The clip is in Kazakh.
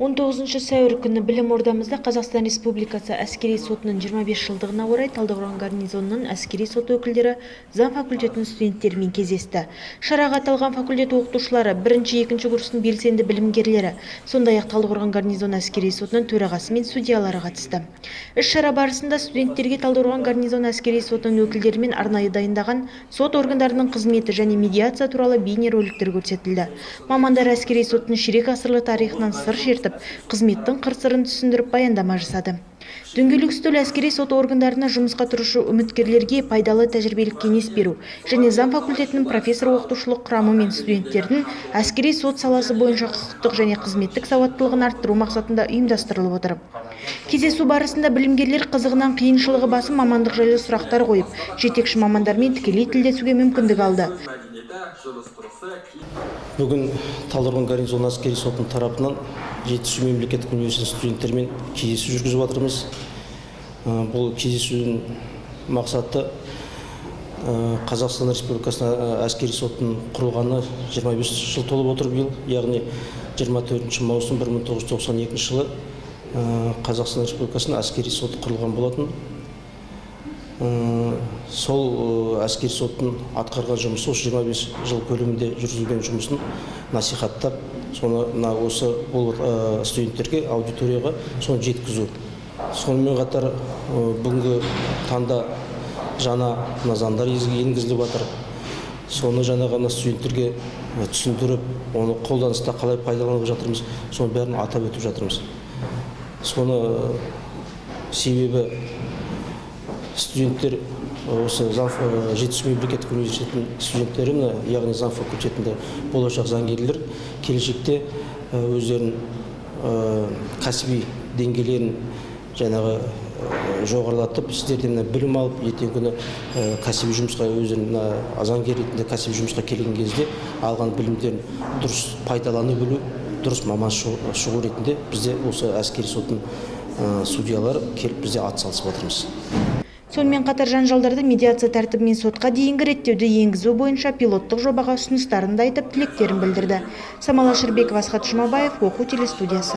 19 сәуір күні білім ордамызда Қазақстан Республикасы әскери сотының 25 жылдығына орай Талдықорған гарнизонының әскери сот өкілдері заң факультетінің студенттерімен кездесті. Шараға аталған факультет оқытушылары, 1-2 курстың белсенді білімгерлері, сондай-ақ Талдықорған гарнизон әскери сотының төрағасы мен судьялары қатысты. Іс-шара барысында студенттерге Талдықорған гарнизон әскери сотының өкілдерімен арнайы дайындаған сот органдарының қызметі және медиация туралы бейнероликтер көрсетілді. Мамандар әскери соттың ширек ғасырлы тарихынан сыр шертіп, қызметтің қыр-сырын түсіндіріп баяндама жасады. Дөңгелек үстел әскери сот органдарына жұмысқа тұрушы үміткерлерге пайдалы тәжірибелік кеңес беру және заң факультетінің профессор-оқытушылық құрамы мен студенттердің әскери сот саласы бойынша құқықтық және қызметтік сауаттылығын арттыру мақсатында ұйымдастырылып отыр. Кездесу барысында білімгерлер қызығынан қиыншылығы басым мамандық жайлы сұрақтар қойып, жетекші мамандармен тікелей тілдесуге мүмкіндік алды. Бүгін Талдықорған гарнизон әскери сотының тарапынан жетісу мемлекеттік университет студенттерімен кездесу жүргізіп жатырмыз. Бұл кездесудің мақсаты Қазақстан Республикасының әскери сотының құрылғаны 25 жыл толып отыр биыл, яғни 24 маусым 1992 жылы Қазақстан Республикасының әскери соты құрылған болатын. Сол әскери соттың атқарған жұмысы осы 25 жыл көлемінде жүргізілген жұмысын насихаттап, соны осы студенттерге, аудиторияға соны жеткізу. Сонымен қатар бүгінгі таңда жаңа заңдар енгізіліп жатыр. Соны жаңа студенттерге түсіндіріп, оны қолданыста қалай пайдаланып жатырмыз, соны бәрін атап өтіп жатырмыз. Соны себебі студенттер осы жетісу мемлекеттік университетінің студенттері, яғни заң факультетінде болашақ заңгерлер келешекте өздерінің кәсіби деңгейлерін жоғарылатып, сіздерден білім алып, ертеңгі күні кәсіби жұмысқа өздерінің заңгер ретінде кәсіби жұмысқа келген кезде алған білімдерін дұрыс пайдалана білу, дұрыс маман шығу ретінде бізде осы әскери соттың судьялары келіп бізде атсалысып отырмыз. Сонымен қатар жанжалдарды медиация тәртібімен сотқа дейінгі реттеуді енгізу бойынша пилоттық жобаға ұсыныстарын да айтып, тілектерін білдірді. Самал Ашырбеков, Асхат Жұмабаев, оқу телестудиясы.